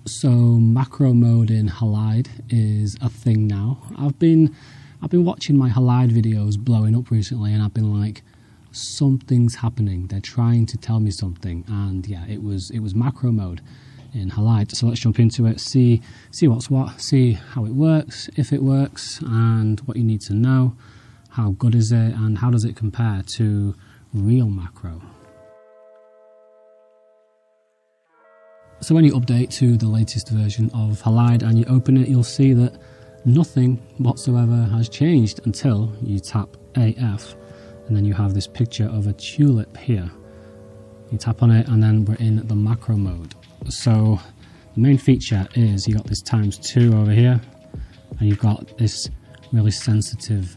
So macro mode in Halide is a thing now. I've been watching my Halide videos blowing up recently, and I've been like, something's happening. They're trying to tell me something, and yeah, it was macro mode in Halide. So let's jump into it, see what's what, see how it works, if it works, and what you need to know. How good is it, and how does it compare to real macro? So when you update to the latest version of Halide and you open it, you'll see that nothing whatsoever has changed until you tap AF, and then you have this picture of a tulip here. You tap on it and then we're in the macro mode. So the main feature is you got this ×2 over here, and you've got this really sensitive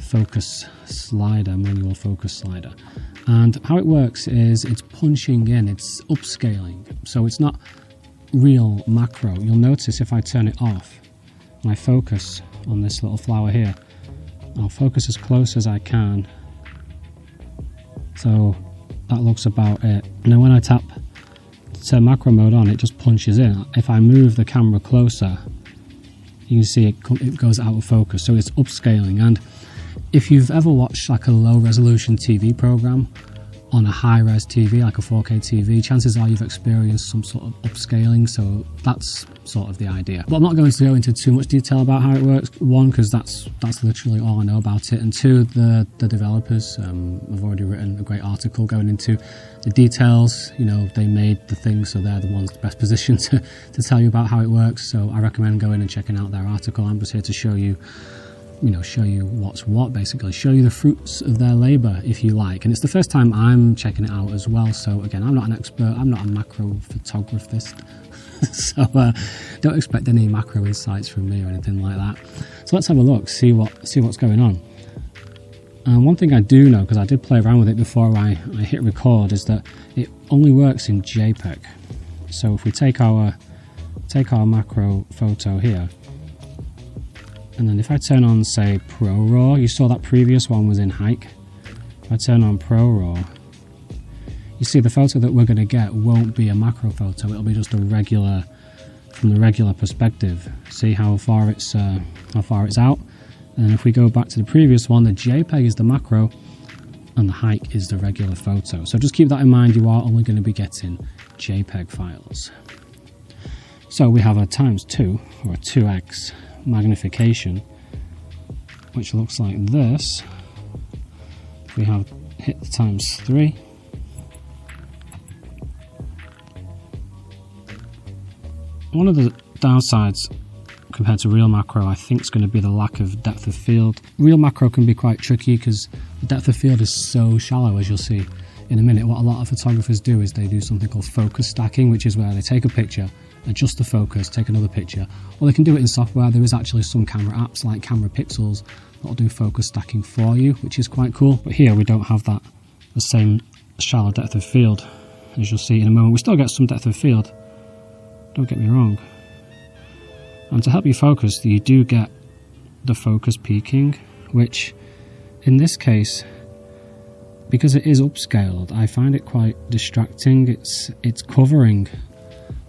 focus slider, manual focus slider. And how it works is it's punching in, it's upscaling. So it's not real macro. You'll notice if I turn it off and I focus on this little flower here, I'll focus as close as I can. So that looks about it. And then when I tap turn macro mode on, it just punches in. If I move the camera closer, you can see it goes out of focus. So it's upscaling. And if you've ever watched like a low resolution TV program on a high res TV, like a 4K TV, chances are you've experienced some sort of upscaling. So that's sort of the idea. But I'm not going to go into too much detail about how it works. One, because that's literally all I know about it. And two, the developers have already written a great article going into the details. You know, they made the thing, so they're the ones best positioned to tell you about how it works. So I recommend going and checking out their article. I'm just here to show you what's what, basically show you the fruits of their labor, if you like. And it's the first time I'm checking it out as well, so again, I'm not an expert, I'm not a macro photographist, so don't expect any macro insights from me or anything like that. So let's have a look, see what's going on. And one thing I do know, because I did play around with it before I hit record, is that it only works in JPEG. So if we take our macro photo here, and then if I turn on, say, Pro RAW, you saw that previous one was in hike. If I turn on Pro RAW, you see the photo that we're going to get won't be a macro photo. It'll be just a regular, from the regular perspective. See how far it's out. And if we go back to the previous one, the JPEG is the macro, and the hike is the regular photo. So just keep that in mind. You are only going to be getting JPEG files. So we have a ×2 or a 2x magnification, which looks like this. We have hit the ×3, one of the downsides compared to real macro, I think, is going to be the lack of depth of field. Real macro can be quite tricky because the depth of field is so shallow, as you'll see in a minute. What a lot of photographers do is they do something called focus stacking, which is where they take a picture, adjust the focus, take another picture, or they can do it in software. There is actually some camera apps like Camera Pixels that'll do focus stacking for you, which is quite cool. But here we don't have the same shallow depth of field, as you'll see in a moment. We still get some depth of field, don't get me wrong. And to help you focus, you do get the focus peaking, which in this case, because it is upscaled, I find it quite distracting. It's covering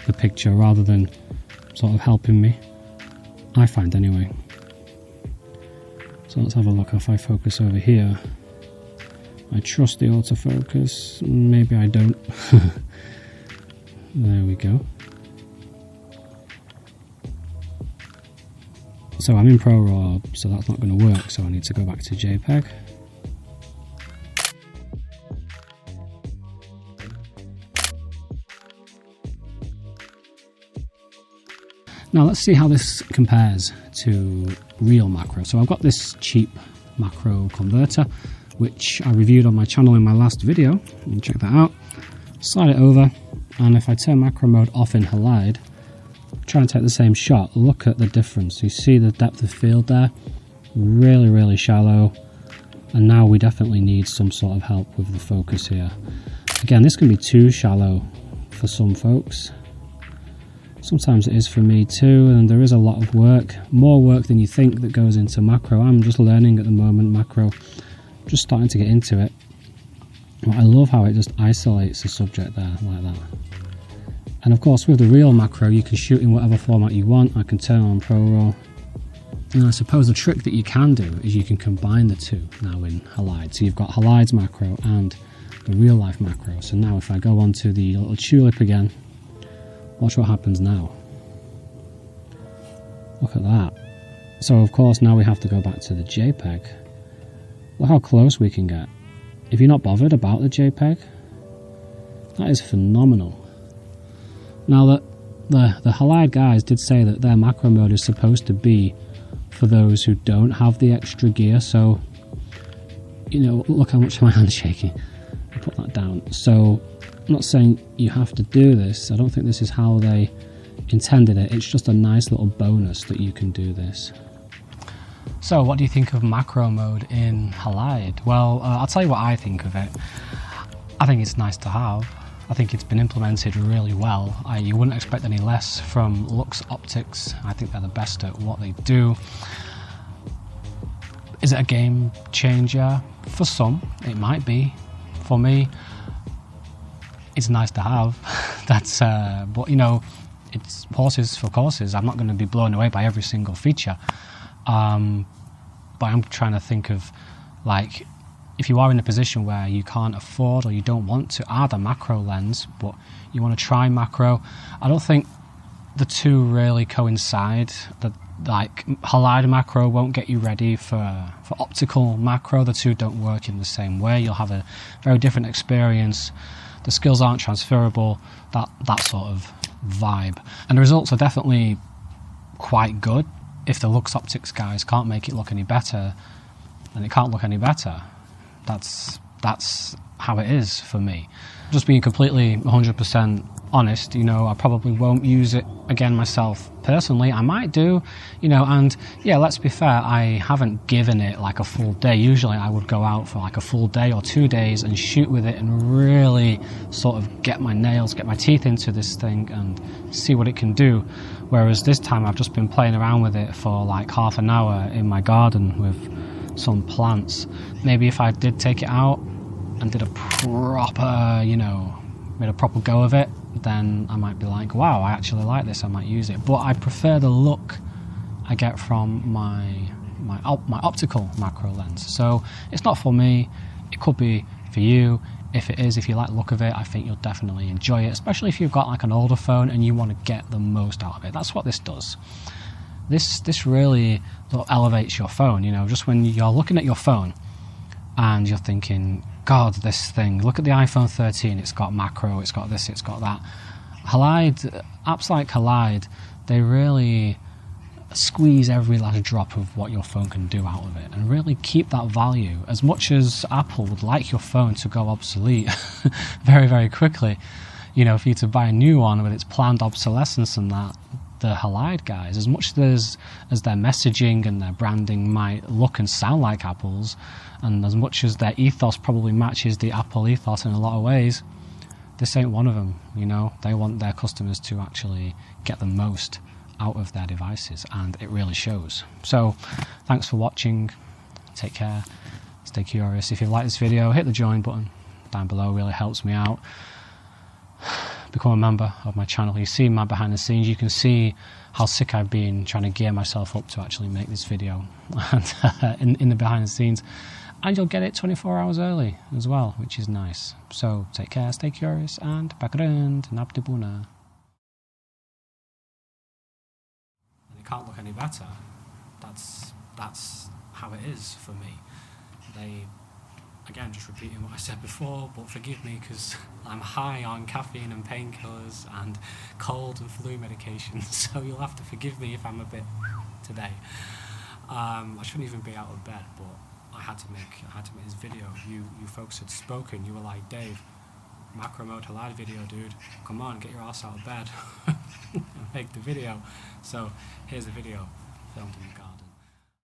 the picture rather than sort of helping me, I find anyway. So let's have a look. If I focus over here, I trust the autofocus, maybe I don't. There we go. So I'm in Pro RAW, so that's not going to work, so I need to go back to JPEG. Now let's see how this compares to real macro. So I've got this cheap macro converter, which I reviewed on my channel in my last video. You can check that out. Slide it over, and if I turn macro mode off in Halide, try and take the same shot, look at the difference. You see the depth of field there, really, really shallow. And now we definitely need some sort of help with the focus here. Again, this can be too shallow for some folks. Sometimes it is for me too, and there is a lot of work, more work than you think, that goes into macro. I'm just learning at the moment macro, just starting to get into it. But I love how it just isolates the subject there like that. And of course with the real macro you can shoot in whatever format you want. I can turn on ProRAW. And I suppose the trick that you can do is you can combine the two now in Halide. So you've got Halide's macro and the real life macro. So now if I go on to the little tulip again, watch what happens now. Look at that. So of course now we have to go back to the JPEG. Look how close we can get. If you're not bothered about the JPEG, that is phenomenal. Now the Halide guys did say that their macro mode is supposed to be for those who don't have the extra gear, so you know, look how much my hand's shaking. I'll put that down. So I'm not saying you have to do this. I don't think this is how they intended it. It's just a nice little bonus that you can do this. So what do you think of macro mode in Halide? Well, I'll tell you what I think of it. I think it's nice to have. I think it's been implemented really well. You wouldn't expect any less from Lux Optics. I think they're the best at what they do. Is it a game changer? For some, it might be. For me, it's nice to have. That's, but you know, it's horses for courses. I'm not going to be blown away by every single feature. But I'm trying to think of, like, if you are in a position where you can't afford or you don't want to add a macro lens, but you want to try macro, I don't think the two really coincide. Like Halide macro won't get you ready for optical macro. The two don't work in the same way. You'll have a very different experience. The skills aren't transferable, that sort of vibe. And the results are definitely quite good. If the Lux Optics guys can't make it look any better, then it can't look any better. That's how it is for me. Just being completely 100% honest, you know, I probably won't use it again myself personally. I might do, you know, and yeah, let's be fair, I haven't given it like a full day. Usually I would go out for like a full day or 2 days and shoot with it and really sort of get my nails, get my teeth into this thing and see what it can do. Whereas this time I've just been playing around with it for like half an hour in my garden with some plants. Maybe if I did take it out and did a proper, you know, made a proper go of it, then I might be like, wow, I actually like this, I might use it. But I prefer the look I get from my optical macro lens. So it's not for me, it could be for you. If it is, if you like the look of it, I think you'll definitely enjoy it, especially if you've got like an older phone and you want to get the most out of it. That's what this does. This really elevates your phone, you know, just when you're looking at your phone and you're thinking, God, this thing, look at the iPhone 13, it's got macro, it's got this, it's got that. Halide, apps like Halide, they really squeeze every last drop of what your phone can do out of it and really keep that value. As much as Apple would like your phone to go obsolete very, very quickly, you know, for you to buy a new one with its planned obsolescence and that, the Halide guys, as much as their messaging and their branding might look and sound like Apple's, and as much as their ethos probably matches the Apple ethos in a lot of ways, this ain't one of them, you know. They want their customers to actually get the most out of their devices, and it really shows. So thanks for watching, take care, stay curious. If you've liked this video, hit the join button down below, it really helps me out. Become a member of my channel. You see my behind the scenes, you can see how sick I've been trying to gear myself up to actually make this video and in the behind the scenes, and you'll get it 24 hours early as well, which is nice. So take care, stay curious, and background nabdibuna. And it can't look any better. That's how it is for me. Again, just repeating what I said before, but forgive me because I'm high on caffeine and painkillers and cold and flu medications, so you'll have to forgive me if I'm a bit today. I shouldn't even be out of bed, but I had to make this video. You folks had spoken. You were like, Dave, macro mode Halide video, dude. Come on, get your ass out of bed and make the video. So here's the video filmed in the car.